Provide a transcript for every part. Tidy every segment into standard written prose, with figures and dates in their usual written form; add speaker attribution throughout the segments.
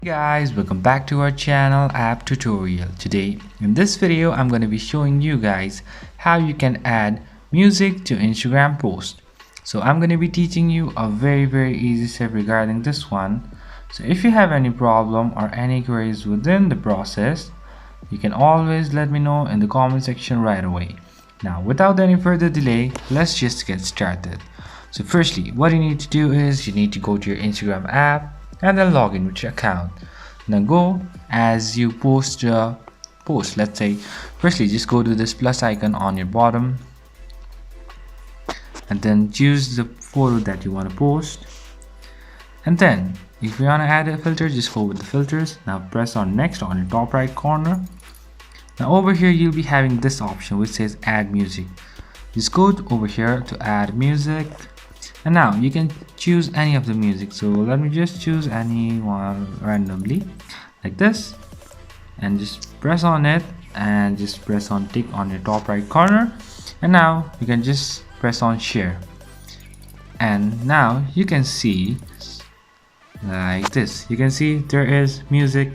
Speaker 1: Hey guys, welcome back to our channel app tutorial. Today in this video I'm going to be showing you guys how you can add music to Instagram post. So I'm going to be teaching you a very easy step regarding this one. So if you have any problem or any queries within the process, you can always let me know in the comment section right away. Now without any further delay, let's just get started. So firstly, what you need to do is you need to go to your Instagram app and then log in with your account. Now go as you post let's say firstly just go to this plus icon on your bottom and then choose the photo that you want to post, and then if you want to add a filter, just go with the filters. Now press on next on your top right corner. Now over here you'll be having this option which says add music. Just go over here to add music, and now you can choose any of the music. So let me just choose any one randomly like this and just press on it and just press on tick on your top right corner, and now you can just press on share, and now you can see like this. You can see there is music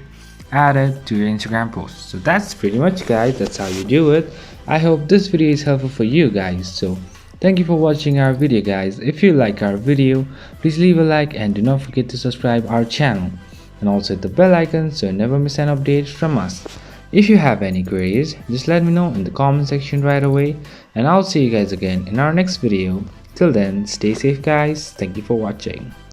Speaker 1: added to your Instagram post. So that's pretty much, guys, that's how you do it. I hope this video is helpful for you guys. So thank you for watching our video, guys. If you like our video, please leave a like and do not forget to subscribe our channel and also hit the bell icon so you never miss an update from us. If you have any queries, just let me know in the comment section right away, and I'll see you guys again in our next video. Till then, stay safe guys. Thank you for watching.